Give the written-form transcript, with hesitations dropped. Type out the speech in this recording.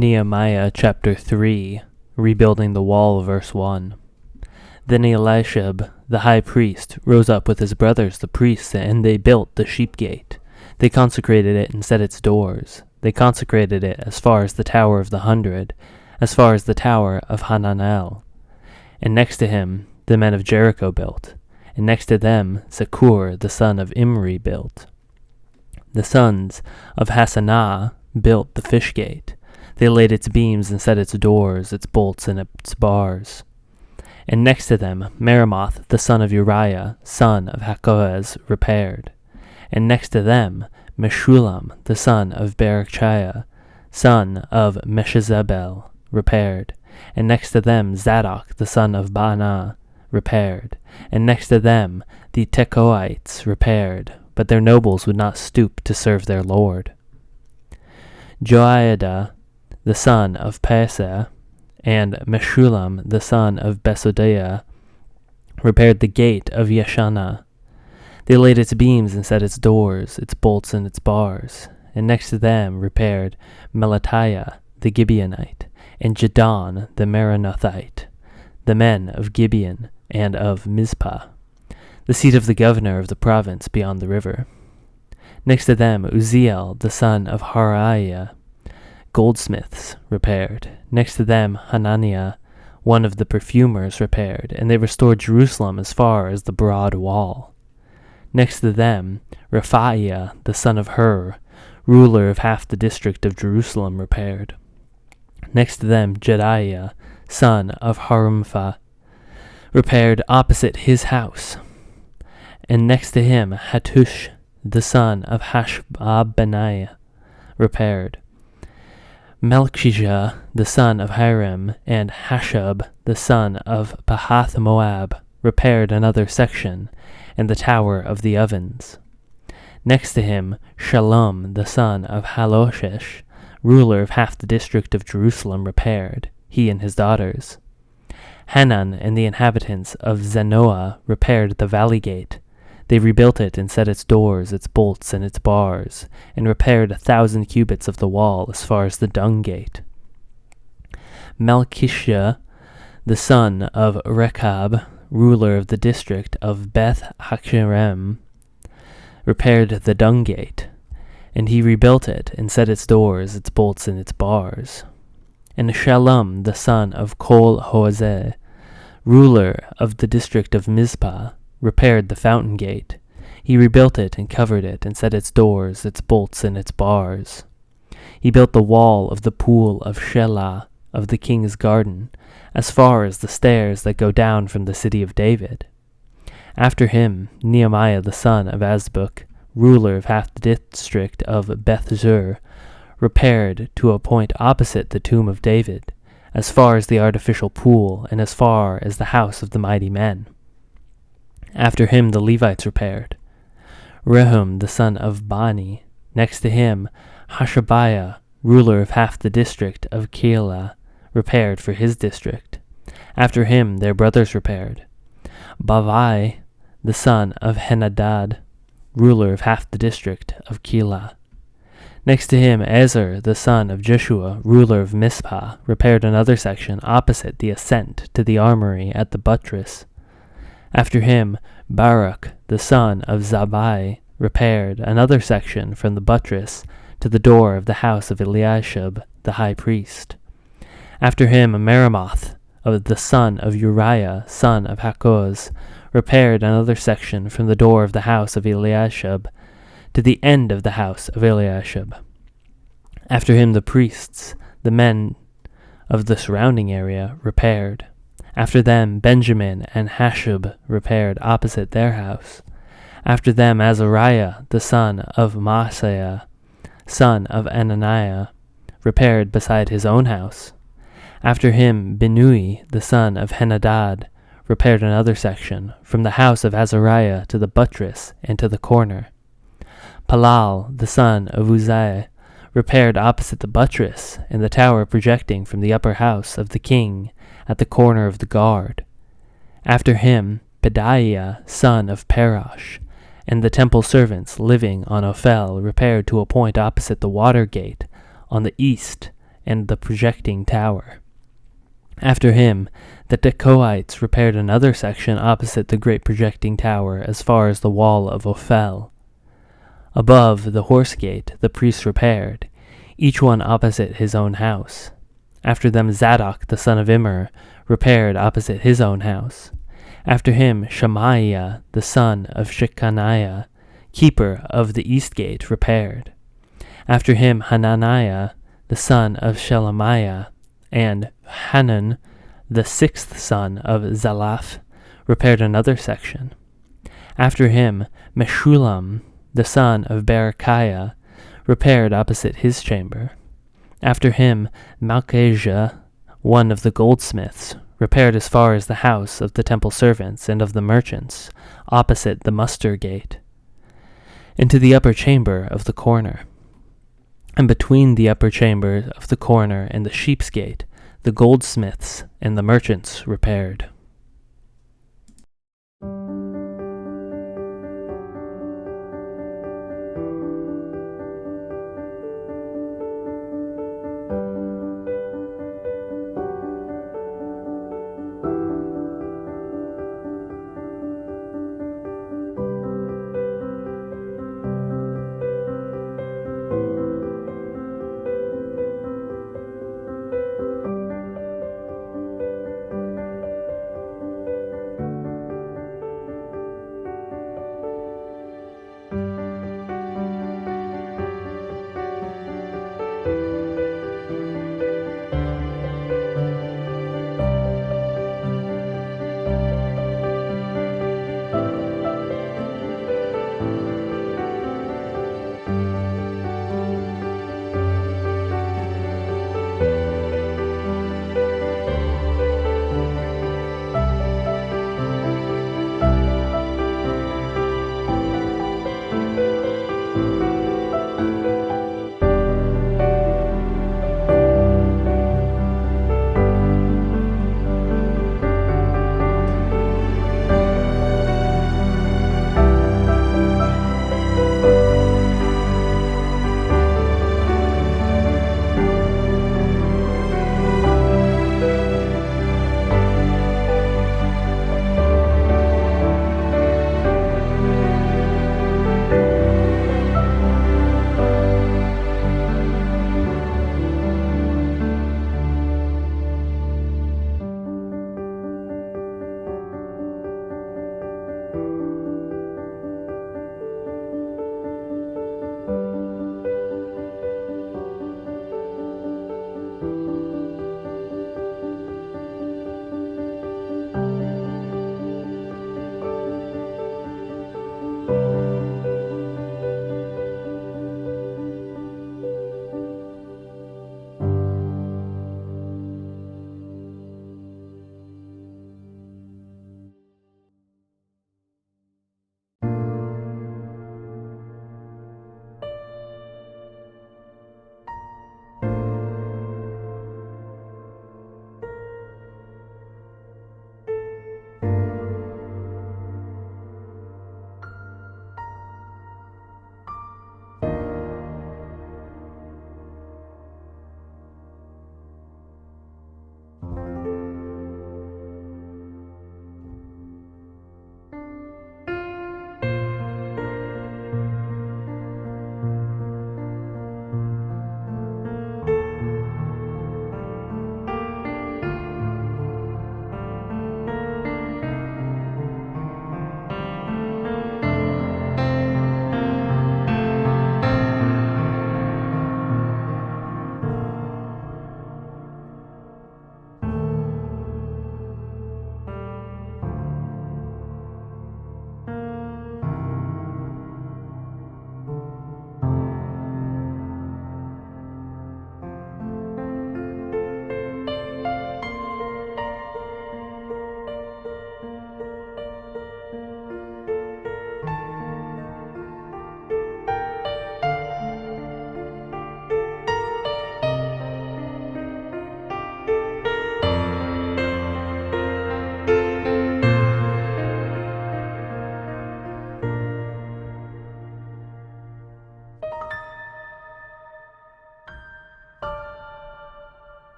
Nehemiah chapter 3, Rebuilding the Wall, verse 1. Then Eliashib, the high priest, rose up with his brothers the priests, and they built the sheep gate. They consecrated it and set its doors. They consecrated it as far as the Tower of the 100, as far as the Tower of Hananel. And next to him the men of Jericho built, and next to them Zakur the son of Imri built. The sons of Hassanah built the fish gate. They laid its beams and set its doors, its bolts, and its bars. And next to them Meremoth the son of Uriah, son of Hakoaz, repaired. And next to them Meshullam the son of Berechiah, son of Meshezabel, repaired. And next to them Zadok the son of Baanah, repaired. And next to them the Tekoites repaired, but their nobles would not stoop to serve their lord. Joiada the son of Paseah, and Meshullam the son of Besodiah repaired the gate of Yeshanah. They laid its beams and set its doors, its bolts, and its bars. And next to them repaired Melatiah the Gibeonite, and Jadon the Meronothite, the men of Gibeon and of Mizpah, the seat of the governor of the province beyond the river. Next to them Uzziel the son of Hariah, goldsmiths, repaired. Next to them Hananiah, one of the perfumers, repaired, and they restored Jerusalem as far as the broad wall. Next to them Rephaiah the son of Hur, ruler of half the district of Jerusalem, repaired. Next to them Jedaiah son of Harumphah repaired opposite his house. And next to him Hattush the son of Hashbabaniah repaired. Melchijah the son of Hiram and Hashub the son of Pahath Moab repaired another section, and the tower of the ovens. Next to him Shallum the son of Haloshesh, ruler of half the district of Jerusalem, repaired, he and his daughters. Hanan and the inhabitants of Zanoah repaired the valley gate. They rebuilt it and set its doors, its bolts, and its bars, and repaired 1,000 cubits of the wall as far as the dung gate. Malchishah, the son of Rechab, ruler of the district of Beth Haccherem, repaired the dung gate, and he rebuilt it and set its doors, its bolts, and its bars. And Shallum, the son of Kol-Hozeh, ruler of the district of Mizpah, repaired the fountain gate. He rebuilt it and covered it and set its doors, its bolts, and its bars. He built the wall of the pool of Shelah of the king's garden, as far as the stairs that go down from the city of David. After him Nehemiah the son of Azbuk, ruler of half the district of Beth-zur, repaired to a point opposite the tomb of David, as far as the artificial pool and as far as the house of the mighty men. After him the Levites repaired. Rehum the son of Bani, next to him Hashabiah, ruler of half the district of Keilah, repaired for his district. After him their brothers repaired. Bavai the son of Henadad, ruler of half the district of Keilah. Next to him Ezer the son of Jeshua, ruler of Mizpah, repaired another section opposite the ascent to the armory at the buttress. After him Baruch the son of Zabai repaired another section from the buttress to the door of the house of Eliashib the high priest. After him Meremoth of the son of Uriah, son of Hakoz, repaired another section from the door of the house of Eliashib to the end of the house of Eliashib. After him the priests, the men of the surrounding area, repaired. After them Benjamin and Hashub repaired opposite their house. After them Azariah the son of Maaseiah, son of Ananiah, repaired beside his own house. After him Binui the son of Henadad repaired another section, from the house of Azariah to the buttress and to the corner. Palal the son of Uzziah repaired opposite the buttress and the tower projecting from the upper house of the king at the corner of the guard. After him Pedaiah son of Parash and the temple servants living on Ophel repaired to a point opposite the water gate on the east and the projecting tower. After him, the Tekoites repaired another section opposite the great projecting tower as far as the wall of Ophel. Above the horse gate the priests repaired, each one opposite his own house. After them Zadok the son of Immer repaired opposite his own house. After him Shemaiah the son of Shechaniah, keeper of the east gate, repaired. After him Hananiah the son of Shelemiah, and Hanan the sixth son of Zalaph, repaired another section. After him Meshullam the son of Berechiah repaired opposite his chamber. After him Malchijah, one of the goldsmiths, repaired as far as the house of the temple servants and of the merchants, opposite the muster gate, into the upper chamber of the corner. And between the upper chamber of the corner and the sheep's gate, the goldsmiths and the merchants repaired.